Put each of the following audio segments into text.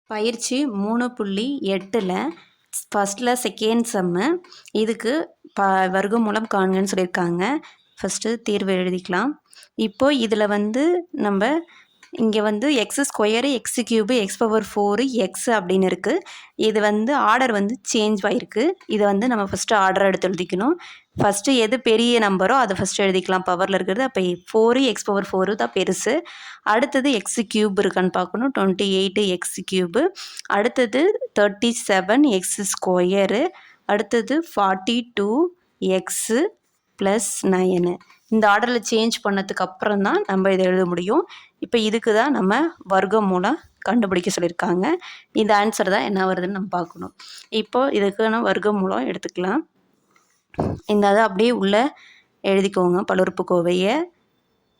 பயிற்சி 3.8ல் ஃபஸ்ட்டில் செகண்ட் சம்மு இதுக்கு வர்க்கமூலம் காண்கன்னு சொல்லியிருக்காங்க. ஃபஸ்ட்டு தீர்வு எழுதிக்கலாம். இப்போது இதில் வந்து நம்ம இங்கே வந்து X square X cube X power 4 X அப்படின்னு இருக்குது. இது வந்து ஆர்டர் வந்து சேஞ்ச் ஆகிருக்கு. இதை வந்து நம்ம ஃபஸ்ட்டு ஆர்டர் எடுத்து எழுதிக்கணும். ஃபஸ்ட்டு எது பெரிய நம்பரோ அதை ஃபஸ்ட்டு எழுதிக்கலாம் பவரில் இருக்கிறது. அப்போ 4 எக்ஸ் பவர் 4 தான் பெருசு. அடுத்தது எக்ஸ் கியூப் இருக்கான்னு பார்க்கணும். 28 எக்ஸ் கியூபு. அடுத்தது 37 எக்ஸ் ஸ்கொயரு. அடுத்தது 42 எக்ஸு ப்ளஸ் 9. இந்த ஆர்டரில் சேஞ்ச் பண்ணதுக்கு அப்புறம் தான் நம்ம இதை எழுத முடியும். இப்போ இதுக்கு தான் நம்ம வர்க்கமூலம் கண்டுபிடிக்க சொல்லியிருக்காங்க. இந்த ஆன்சர் தான் என்ன வருதுன்னு நம்ம பார்க்கணும். இப்போது இதுக்கான வர்க்கமூலம் எடுத்துக்கலாம். இந்த அதை அப்படியே உள்ளே எழுதிக்கோங்க. பல்லுறுப்புக்கோவையை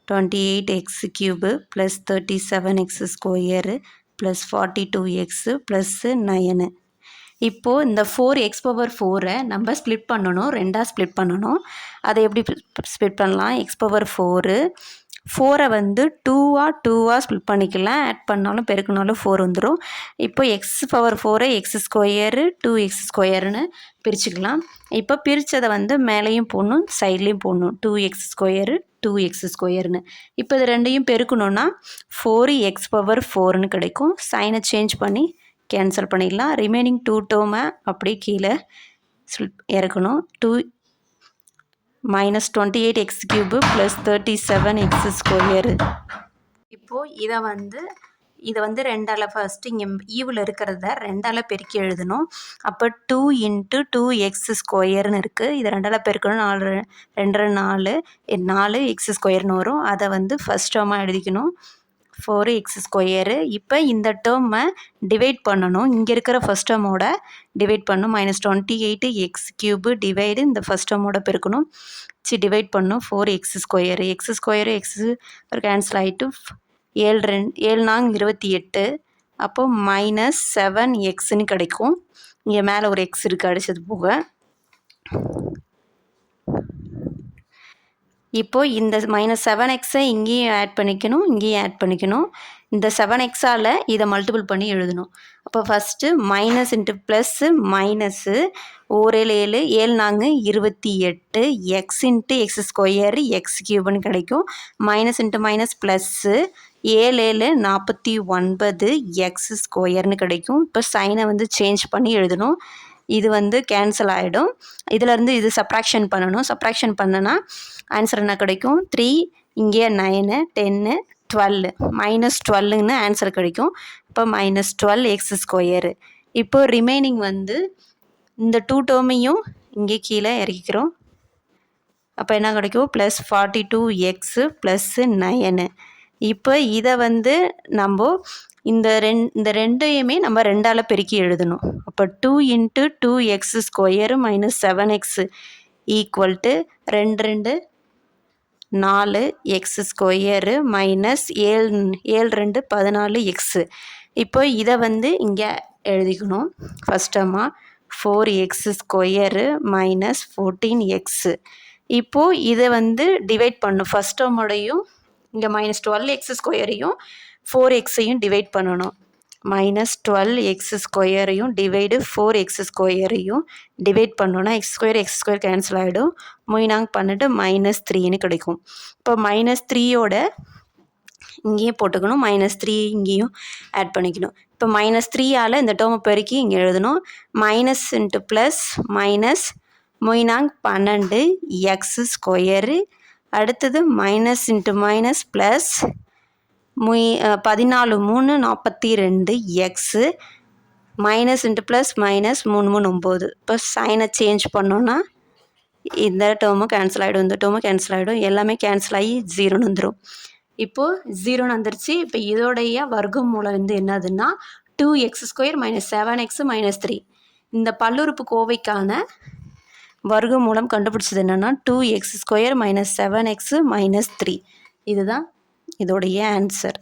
28 X cube plus 37 X square plus 42 x plus 9. இப்போது இந்த 4 எக்ஸ் பவர் 4 நம்ம ஸ்ப்ளிட் பண்ணணும். ரெண்டாக ஸ்ப்ளிட் பண்ணணும். அதை எப்படி ஸ்ப்ளிட் பண்ணலாம்? எக்ஸ் பவர் 4 வந்து 2ஆக ஸ்ப்ளிட் பண்ணிக்கலாம். ஆட் பண்ணாலும் பெருக்கினாலும் 4 வந்துடும். இப்போ x power 4 x square 2 x ஸ்கொயருன்னு பிரிச்சுக்கலாம். இப்போ பிரித்ததை வந்து மேலேயும் போடணும், சைட்லேயும் போடணும். 2 எக்ஸ் ஸ்கொயரு 2 எக்ஸ் ஸ்கொயர்னு. இப்போ இது ரெண்டையும் பெருக்கணுன்னா 4 எக்ஸ் பவர் 4ன்னு கிடைக்கும். சைனை சேஞ்ச் பண்ணி கேன்சல் பண்ணிடலாம். ரிமைனிங் 2 டேர்மை அப்படியே கீழே இறக்கணும். 2 - 28 X cube plus 37 X square. இப்போது இதை வந்து ரெண்டால் ஃபஸ்ட்டு இங்கே ஈவில் இருக்கிறத ரெண்டால் பெருக்கி எழுதணும். அப்போ 2 × 2 எக்ஸ் ஸ்கொயர்னு இருக்குது. இதை ரெண்டால் பெருக்கணும். 4 4 எக்ஸ் ஸ்கொயர்னு வரும். அதை வந்து ஃபஸ்ட் டேர்மாக எழுதிக்கணும். 4 எக்ஸ் ஸ்கொயரு. இப்போ இந்த டேர்மை டிவைட் பண்ணணும். இங்கே இருக்கிற ஃபஸ்ட் டேர்மோட டிவைட் பண்ணணும். -28 எக்ஸ் கியூபு டிவைடு இந்த ஃபஸ்ட் டேர்மோட பெருக்கணும். டிவைட் பண்ணணும். 4 x square. X square x ஒரு கேன்சல் ஆகிட்டு 7 நாங்க 28. அப்போ -7 எக்ஸ்ன்னு கிடைக்கும். இங்கே மேலே ஒரு எக்ஸ் இருக்குது அடித்தது போக. இப்போது இந்த -7 எக்ஸை இங்கேயும் ஆட் பண்ணிக்கணும், இங்கேயும் ஆட் பண்ணிக்கணும். இந்த 7 எக்ஸால் இதை மல்டிபிள் பண்ணி எழுதணும். அப்போ first minus into plus minus 7 7 நாங்க 28 x into x square x கியூப்னு கிடைக்கும். Minus into minus plus 7 49 x ஸ்கொயர்னு கிடைக்கும். இப்போ சைனை வந்து சேஞ்ச் பண்ணி எழுதணும். இது வந்து கேன்சல் ஆகிடும். இதிலேருந்து இது சப்ராக்ஷன் பண்ணணும். சப்ராக்ஷன் பண்ணனா ஆன்சர் என்ன கிடைக்கும்? 3 இங்கே 9 10 12 -12ன்னு ஆன்சர் கிடைக்கும். இப்போ -12 எக்ஸ் ஸ்கொயரு. இப்போது ரிமைனிங் வந்து இந்த 2 டேர்மையும் இங்கே கீழே இறக்கிக்கிறோம். அப்போ என்ன கிடைக்கும்? +42 எக்ஸு ப்ளஸ்ஸு 9. இப்போ இதை வந்து நம்ம இந்த ரெண்டையுமே நம்ம ரெண்டால் பெருக்கி எழுதணும். அப்போ 2 × 2 x square -7 x equal to 2 4 x square -7 2 14 x. இப்போ இதை வந்து இங்கே எழுதிக்கணும். ஃபஸ்ட் டேர்மாக 4 எக்ஸ் ஸ்கொயரு -14 எக்ஸு. இப்போது இதை வந்து டிவைட் பண்ணும். ஃபஸ்ட் டேர்மோடையும் இங்கே -12 எக்ஸ் ஸ்கொயரையும் 4 எக்ஸையும் டிவைட் பண்ணணும். -12 எக்ஸ் ஸ்கொயரையும் டிவைடு 4 எக்ஸ் ஸ்கொயரையும் டிவைட் பண்ணோன்னா எக்ஸ் ஸ்கொயர் கேன்சல் ஆகிடும். 12 -3ன்னு கிடைக்கும். இப்போ -3யோட இங்கேயும் போட்டுக்கணும். -3 இங்கேயும் ஆட் பண்ணிக்கணும். இப்போ -3ஆல் இந்த டேர்மை பெருக்கி இங்கே எழுதணும். Minus into plus minus 12 x square. அடுத்தது minus into minus plus 14 3 42 x minus into plus minus 3 3 9. இப்போ சைனை சேஞ்ச் பண்ணோன்னா இந்த டேர்மும் கேன்சல் ஆகிடும், இந்த டேர்மும் கேன்சல் ஆகிடும். எல்லாமே கேன்சல் ஆகி 0ன்னு வந்துடும். இப்போது 0ன்னு வந்துருச்சு. இப்போ இதோடைய வர்க்கமூலம் வந்து என்னதுன்னா 2x² -7x -3. இந்த பல்லுறுப்புக்கோவைக்கான வர்க்கமூலம் கண்டுபிடிச்சது என்னென்னா 2x² -7x -3. இதுதான் இதோடைய ஆன்சர்.